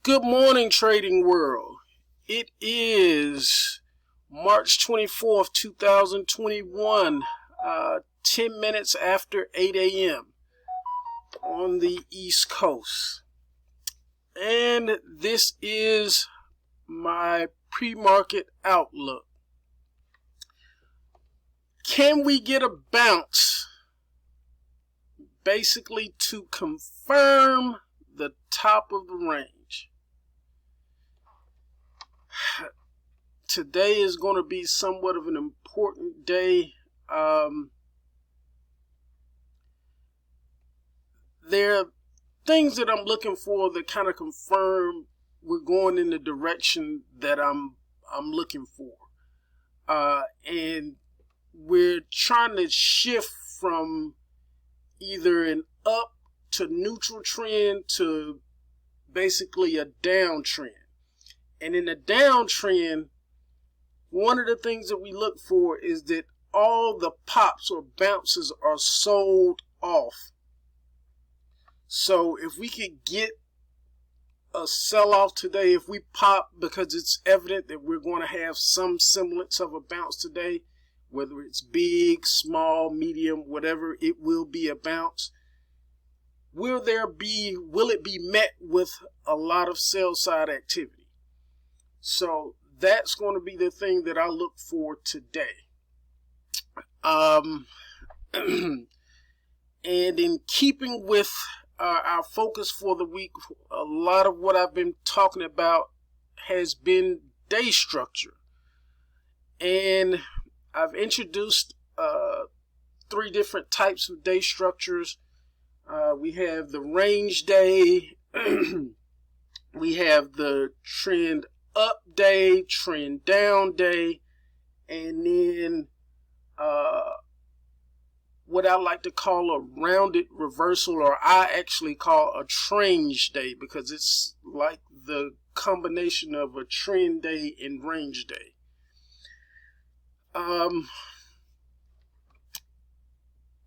Good morning, trading world. It is March 24th, 2021, 10 minutes after 8 a.m. on the East Coast. And this is my pre-market outlook. Can we get a bounce basically to confirm the top of the range? Today is going to be somewhat of an important day. There are things that I'm looking for that kind of confirm we're going in the direction that I'm looking for. And we're trying to shift from either an up to neutral trend to basically a downtrend. And in the downtrend, one of the things that we look for is that all the pops or bounces are sold off. So if we could get a sell-off today, if we pop because it's evident that we're going to have some semblance of a bounce today, whether it's big, small, medium, whatever, it will be a bounce. Will it be met with a lot of sell side activity? So that's going to be the thing that I look for today. And in keeping with our focus for the week, a lot of what I've been talking about has been day structure. And I've introduced 3 different types of day structures. We have the range day, we have the trend up day, trend down day, and then what I like to call a rounded reversal, or I actually call a range day, because it's like the combination of a trend day and range day.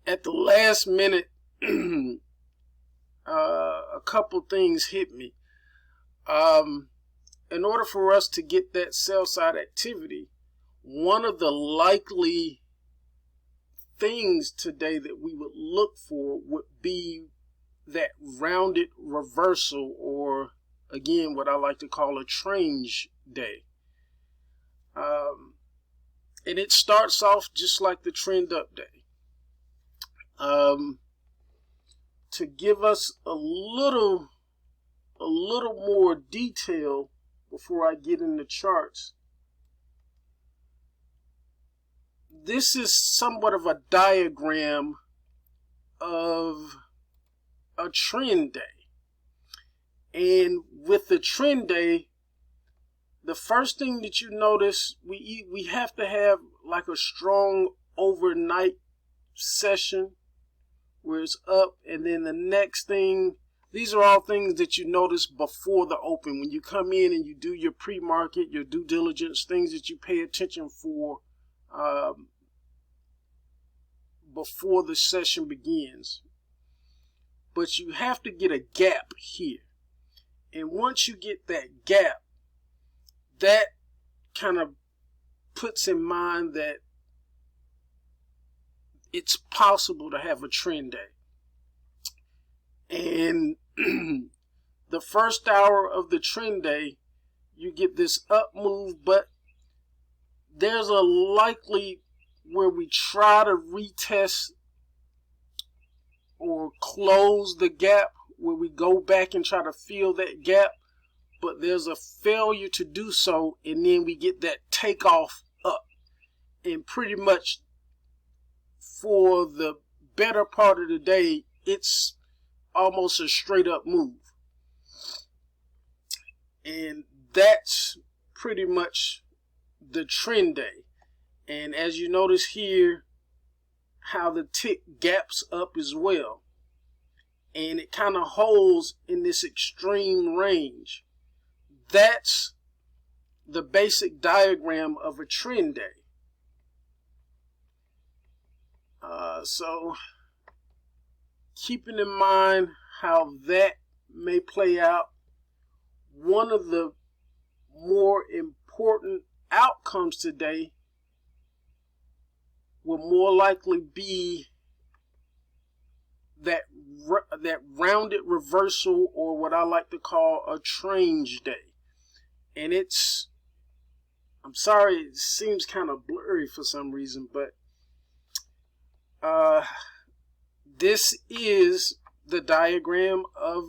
At the last minute, a couple things hit me. In order for us to get that sell side activity, one of the likely things today that we would look for would be that rounded reversal, or again what I like to call a range day. And it starts off just like the trend up day. To give us a little more detail before I get in the charts, this is somewhat of a diagram of a trend day. And with the trend day, the first thing that you notice, we have to have like a strong overnight session where it's up, and then the next thing, these are all things that you notice before the open. When you come in and you do your pre-market, your due diligence, things that you pay attention for before the session begins. But you have to get a gap here. And once you get that gap, that kind of puts in mind that it's possible to have a trend day. And the first hour of the trend day, you get this up move, but there's a likely where we try to retest or close the gap, where we go back and try to fill that gap, but there's a failure to do so, and then we get that takeoff up. And pretty much for the better part of the day, it's almost a straight up move. And that's pretty much the trend day. And as you notice here, how the tick gaps up as well. And it kind of holds in this extreme range. That's the basic diagram of a trend day. So keeping in mind how that may play out, one of the more important outcomes today will more likely be that rounded reversal, or what I like to call a change day. And I'm sorry, it seems kind of blurry for some reason, but this is the diagram of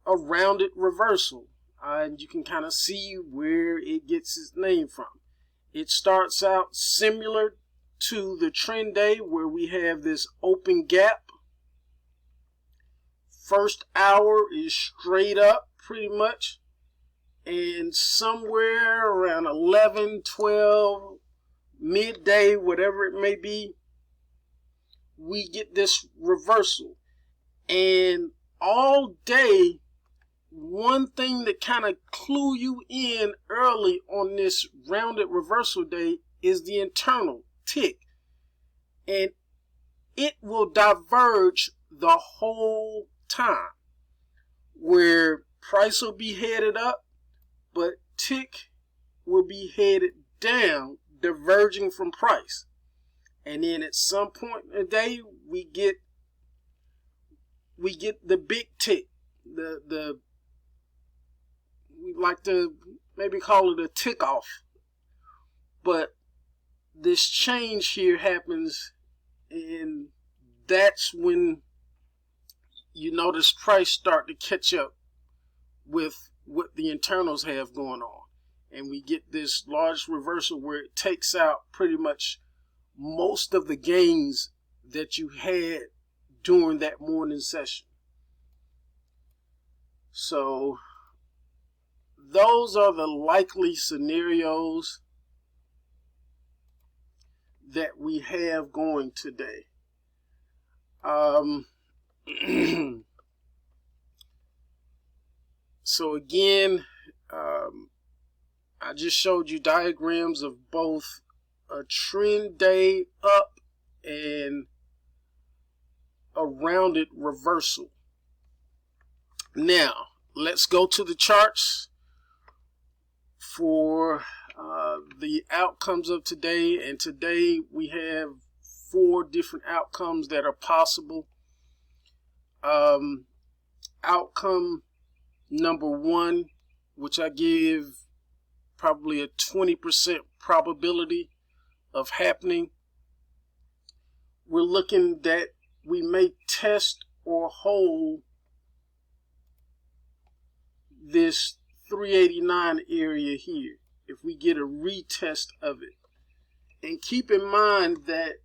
a rounded reversal. And you can kind of see where it gets its name from. It starts out similar to the trend day, where we have this open gap. First hour is straight up pretty much, and somewhere around 11, 12, midday, whatever it may be, we get this reversal. And all day, one thing that kind of clue you in early on this rounded reversal day is the internal tick, and it will diverge the whole time, where price will be headed up, but tick will be headed down, diverging from price. And then at some point in the day, we get the big tick, the we like to maybe call it a tick off. But this change here happens, and that's when you notice price start to catch up with what the internals have going on. And we get this large reversal where it takes out pretty much most of the gains that you had during that morning session. So those are the likely scenarios that we have going today. So again, I just showed you diagrams of both a trend day up and a rounded reversal. Now, let's go to the charts for the outcomes of today. And today we have 4 different outcomes that are possible. Outcome number 1, which I give probably a 20% probability of happening. We're looking that we may test or hold this 389 area here if we get a retest of it. And keep in mind that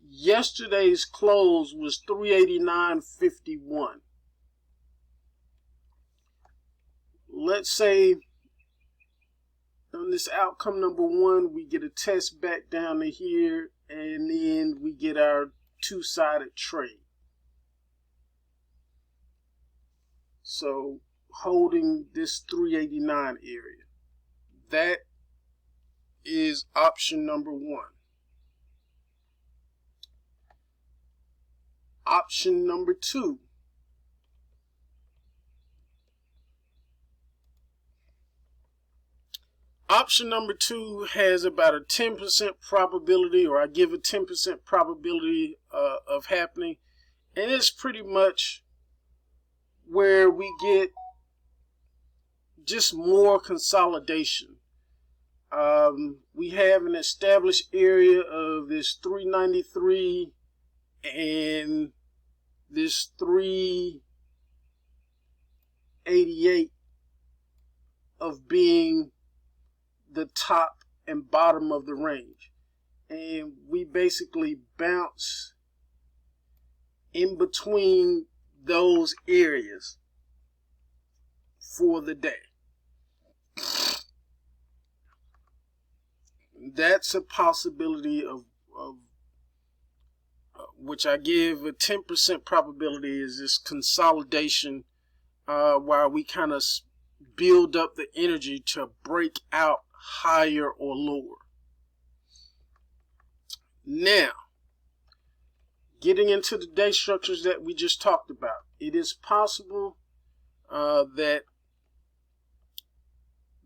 yesterday's close was 389.51. Let's say on this outcome number 1, we get a test back down to here, and then we get our two-sided trade. So holding this 389 area. That is option number 1. Option number 2. Option number 2 has about a 10% probability, or I give a 10% probability of happening. And it's pretty much where we get just more consolidation. We have an established area of this 393 and this 388 of being the top and bottom of the range. And we basically bounce in between those areas for the day. That's a possibility of which I give a 10% probability, is this consolidation, while we kind of build up the energy to break out higher or lower. Now, getting into the day structures that we just talked about, it is possible that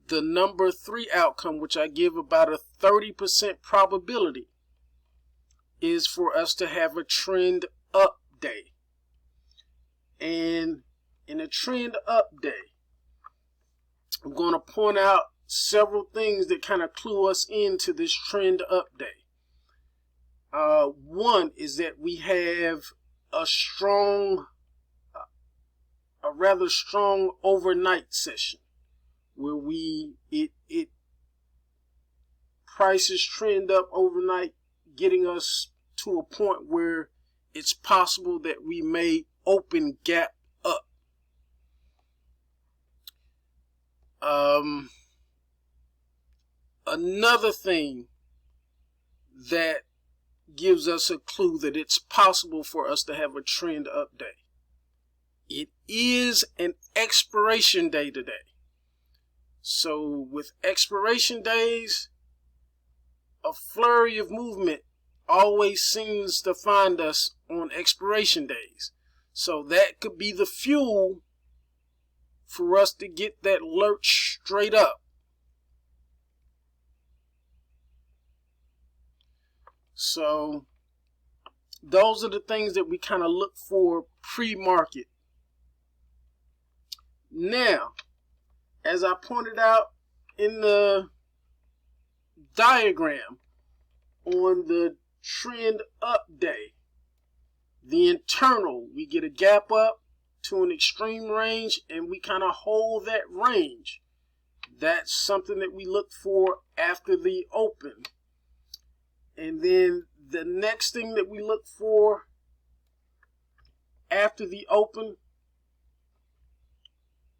the number 3 outcome, which I give about a 30% probability, is for us to have a trend up day. And in a trend up day, I'm going to point out several things that kind of clue us into this trend up day. One is that we have a rather strong overnight session where prices trend up overnight, getting us to a point where it's possible that we may open gap up. Another thing that gives us a clue that it's possible for us to have a trend up day. It is an expiration day today. So with expiration days, a flurry of movement always seems to find us on expiration days. So that could be the fuel for us to get that lurch straight up. So those are the things that we kind of look for pre-market. Now, as I pointed out in the diagram, on the trend up day, the internal, we get a gap up to an extreme range and we kind of hold that range. That's something that we look for after the open. And then the next thing that we look for after the open,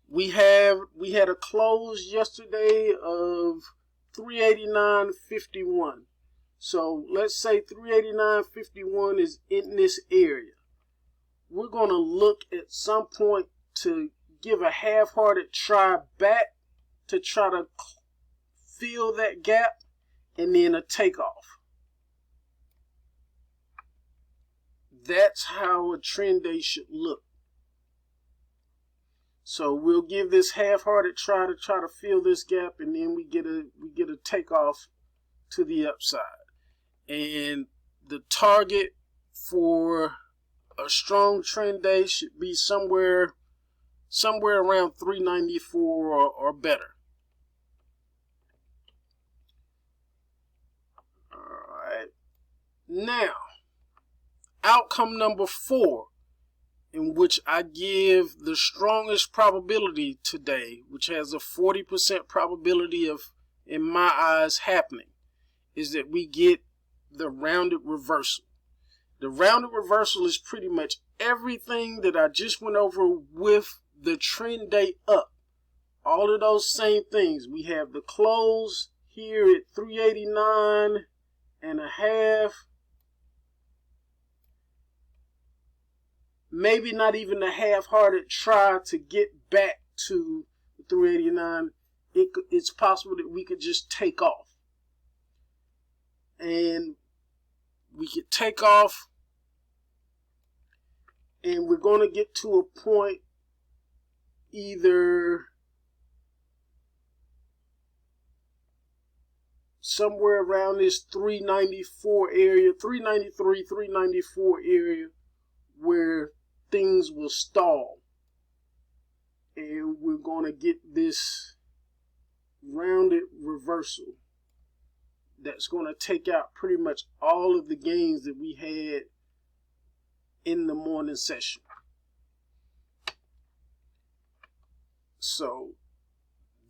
we had a close yesterday of 389.51. So let's say 389.51 is in this area. We're going to look at some point to give a half-hearted try back to try to fill that gap, and then a takeoff. That's how a trend day should look. So we'll give this half-hearted try to fill this gap, and then we get a takeoff to the upside. And the target for a strong trend day should be somewhere around 394 or better. All right. Now, outcome number 4, in which I give the strongest probability today, which has a 40% probability of, in my eyes, happening, is that we get the rounded reversal. The rounded reversal is pretty much everything that I just went over with the trend day up. All of those same things. We have the close here at 389.5. Maybe not even a half-hearted try to get back to 389. It's possible that we could just take off. And we could take off, and we're going to get to a point either somewhere around this 394 area, 393, 394 area, where things will stall. And we're going to get this rounded reversal that's going to take out pretty much all of the gains that we had in the morning session. So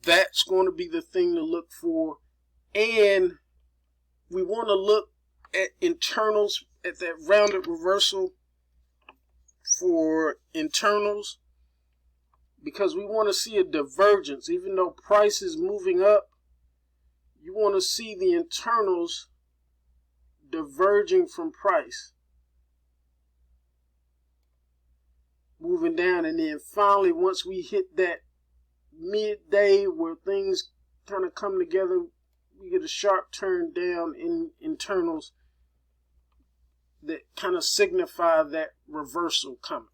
that's going to be the thing to look for. And we want to look at internals, at that rounded reversal for internals, because we want to see a divergence. Even though price is moving up, you want to see the internals diverging from price, moving down. And then finally, once we hit that midday where things kind of come together, we get a sharp turn down in internals that kind of signify that reversal coming.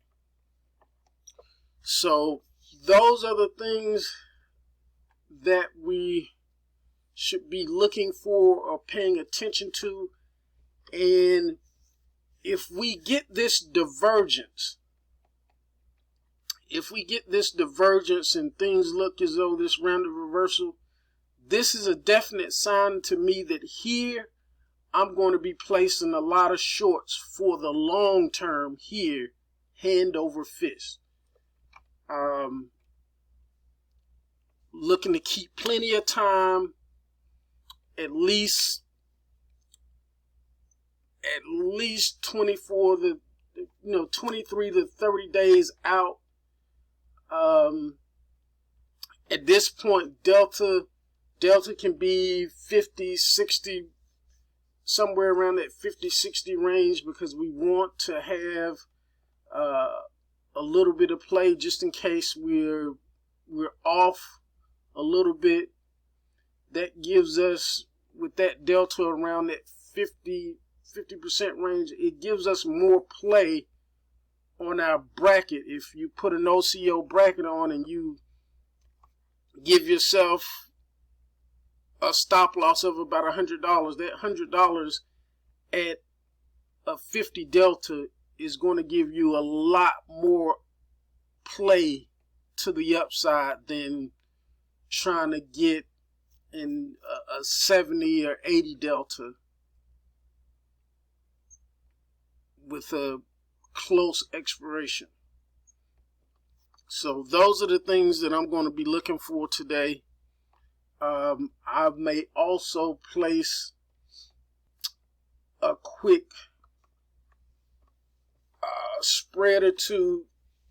So those are the things that we should be looking for or paying attention to. And if we get this divergence, and things look as though this rounded reversal, this is a definite sign to me that here I'm going to be placing a lot of shorts for the long term here, hand over fist. Looking to keep plenty of time, at least 23 to 30 days out. At this point, Delta can be 50, 60, somewhere around that 50, 60 range, because we want to have a little bit of play just in case we're off a little bit. That gives us, with that delta around that 50% range, it gives us more play on our bracket. If you put an OCO bracket on and you give yourself a stop loss of about $100, that $100 at a 50 delta is going to give you a lot more play to the upside than trying to get in a 70 or 80 delta with a close expiration. So those are the things that I'm going to be looking for today. I may also place a quick spread or two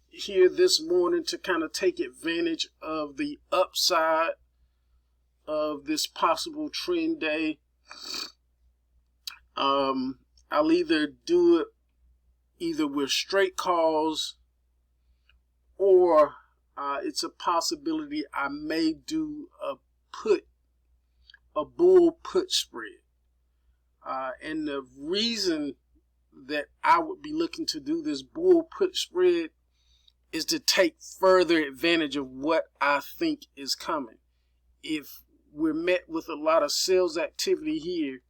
here this morning to kind of take advantage of the upside of this possible trend day. I'll either do it with straight calls, or it's a possibility I may do a bull put spread. And the reason that I would be looking to do this bull put spread is to take further advantage of what I think is coming. If we're met with a lot of sales activity here,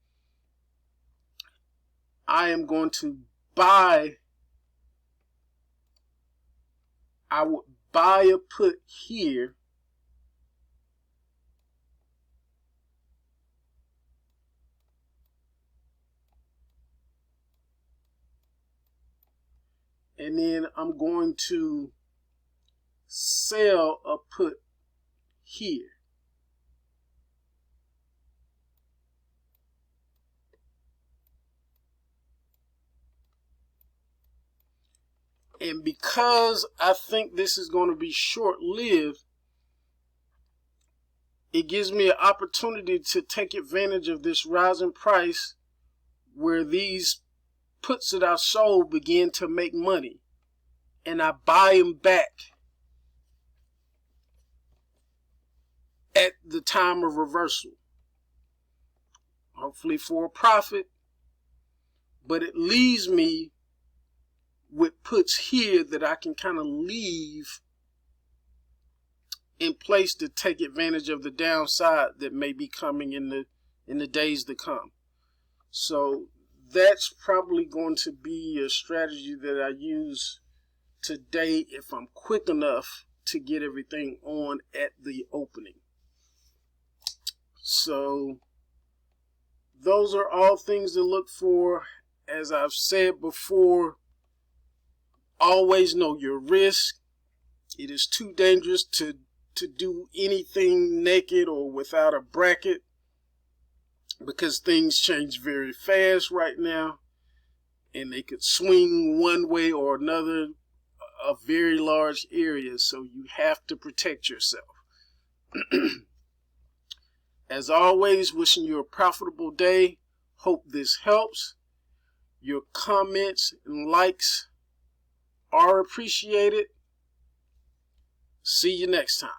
I am going to buy. I would buy a put here, and then I'm going to sell a put here. And because I think this is going to be short-lived, it gives me an opportunity to take advantage of this rising price where these puts that I sold begin to make money, and I buy them back at the time of reversal, hopefully for a profit, but it leaves me with puts here that I can kind of leave in place to take advantage of the downside that may be coming in the days to come. So that's probably going to be a strategy that I use today if I'm quick enough to get everything on at the opening. So those are all things to look for. As I've said before, always know your risk. It is too dangerous to do anything naked or without a bracket, because things change very fast right now, and they could swing one way or another a very large area, so you have to protect yourself. As always, wishing you a profitable day. Hope this helps. Your comments and likes are appreciated. See you next time.